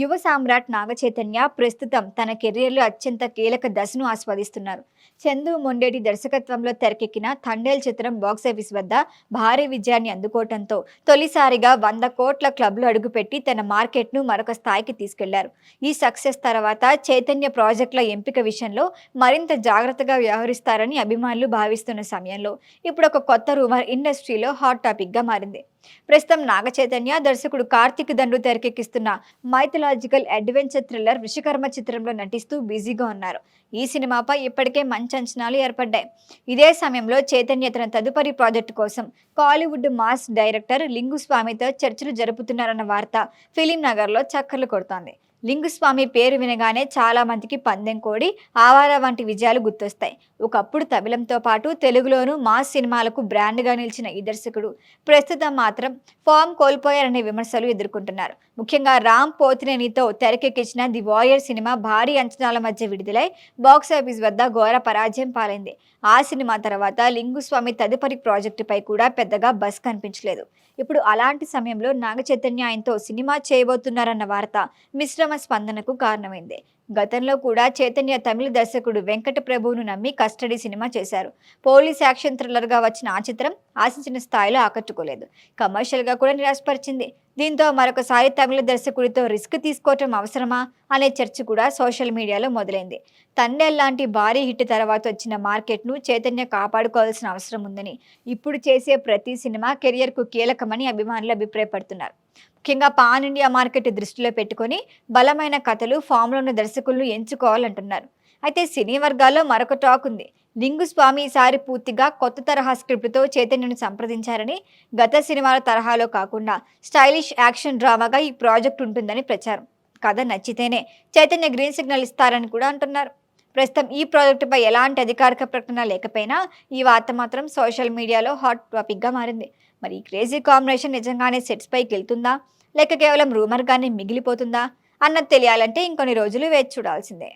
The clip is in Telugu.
యువ సామ్రాట్ నాగచైతన్య ప్రస్తుతం తన కెరీర్‌లో అత్యంత కీలక దశను ఆస్వాదిస్తున్నారు. చందు మొండేటి దర్శకత్వంలో తెరకెక్కిన 'థండేల్' చిత్రం బాక్సాఫీస్ వద్ద భారీ విజయాన్ని అందుకోవడంతో తొలిసారిగా 100 కోట్ల క్లబ్‌లో అడుగుపెట్టి తన మార్కెట్‌ను మరొక స్థాయికి తీసుకెళ్లారు. ఈ సక్సెస్ తర్వాత చైతన్య ప్రాజెక్టుల ఎంపిక విషయంలో మరింత జాగ్రత్తగా వ్యవహరిస్తారని అభిమానులు భావిస్తున్న సమయంలో ఇప్పుడు ఒక కొత్త రూమర్ ఇండస్ట్రీలో హాట్ టాపిక్‌గా మారింది. ప్రస్తుతం నాగచైతన్య దర్శకుడు కార్తిక్ దండు తెరకెక్కిస్తున్న మైథలాజికల్ అడ్వెంచర్ థ్రిల్లర్ 'విశ్వకర్మ' చిత్రంలో నటిస్తూ బిజీగా ఉన్నారు. ఈ సినిమాపై ఇప్పటికే మంచి అంచనాలు ఏర్పడ్డాయి. ఇదే సమయంలో చైతన్య తన తదుపరి ప్రాజెక్టు కోసం కాలీవుడ్ మాస్ డైరెక్టర్ లింగుస్వామితో చర్చలు జరుపుతున్నారన్న వార్త ఫిలిం నగర్లో చక్కర్లు కొడుతోంది. లింగుస్వామి పేరు వినగానే చాలా మందికి పందెం కోడి, ఆవారా వంటి విజయాలు గుర్తొస్తాయి. ఒకప్పుడు తమిళంతో పాటు తెలుగులోనూ మాస్ సినిమాలకు బ్రాండ్గా నిలిచిన ఈ దర్శకుడు ప్రస్తుతం మాత్రం ఫామ్ కోల్పోయారనే విమర్శలు ఎదుర్కొంటున్నారు. ముఖ్యంగా రామ్ పోతినేనితో తెరకెక్కించిన ది వారియర్ సినిమా భారీ అంచనాల మధ్య విడుదలై బాక్సాఫీస్ వద్ద ఘోర పరాజయం పాలైంది. ఆ సినిమా తర్వాత లింగుస్వామి తదుపరి ప్రాజెక్టుపై కూడా పెద్దగా బజ్ కనిపించలేదు. ఇప్పుడు అలాంటి సమయంలో నాగచైతన్య ఆయనతో సినిమా చేయబోతున్నారన్న వార్త మిశ్రమ స్పందనకు కారణమైంది. గతంలో కూడా చైతన్య తమిళ దర్శకుడు వెంకట ప్రభువును నమ్మి కస్టడీ సినిమా చేశారు. పోలీస్ యాక్షన్ థ్రిల్లర్గా వచ్చిన ఆ చిత్రం ఆశించిన స్థాయిలో ఆకట్టుకోలేదు. కమర్షియల్గా కూడా నిరాశపరిచింది. దీంతో మరొకసారి తమిళ దర్శకుడితో రిస్క్ తీసుకోవటం అవసరమా అనే చర్చ కూడా సోషల్ మీడియాలో మొదలైంది. తండేల్ లాంటి భారీ హిట్ తర్వాత వచ్చిన మార్కెట్ను చైతన్య కాపాడుకోవాల్సిన అవసరం ఉందని, ఇప్పుడు చేసే ప్రతి సినిమా కెరియర్కు కీలకమని అభిమానులు అభిప్రాయపడుతున్నారు. ముఖ్యంగా పాన్ ఇండియా మార్కెట్ దృష్టిలో పెట్టుకుని బలమైన కథలు, ఫామ్లో ఉన్న దర్శకులను ఎంచుకోవాలంటున్నారు. అయితే సినీ వర్గాల్లో మరొక టాక్ ఉంది. లింగుస్వామి ఈసారి పూర్తిగా కొత్త తరహా స్క్రిప్ట్తో చైతన్యను సంప్రదించారని, గత సినిమాల తరహాలో కాకుండా స్టైలిష్ యాక్షన్ డ్రామాగా ఈ ప్రాజెక్ట్ ఉంటుందని ప్రచారం. కథ నచ్చితేనే చైతన్య గ్రీన్ సిగ్నల్ ఇస్తారని కూడా అంటున్నారు. ప్రస్తుతం ఈ ప్రాజెక్టుపై ఎలాంటి అధికారిక ప్రకటన లేకపోయినా ఈ వార్త మాత్రం సోషల్ మీడియాలో హాట్ టాపిక్గా మారింది. మరి ఈ క్రేజీ కాంబినేషన్ నిజంగానే సెట్స్ పైకి వెళ్తుందా, లేక కేవలం రూమర్గానే మిగిలిపోతుందా అన్నది తెలియాలంటే ఇంకొన్ని రోజులు వేచి చూడాల్సిందే.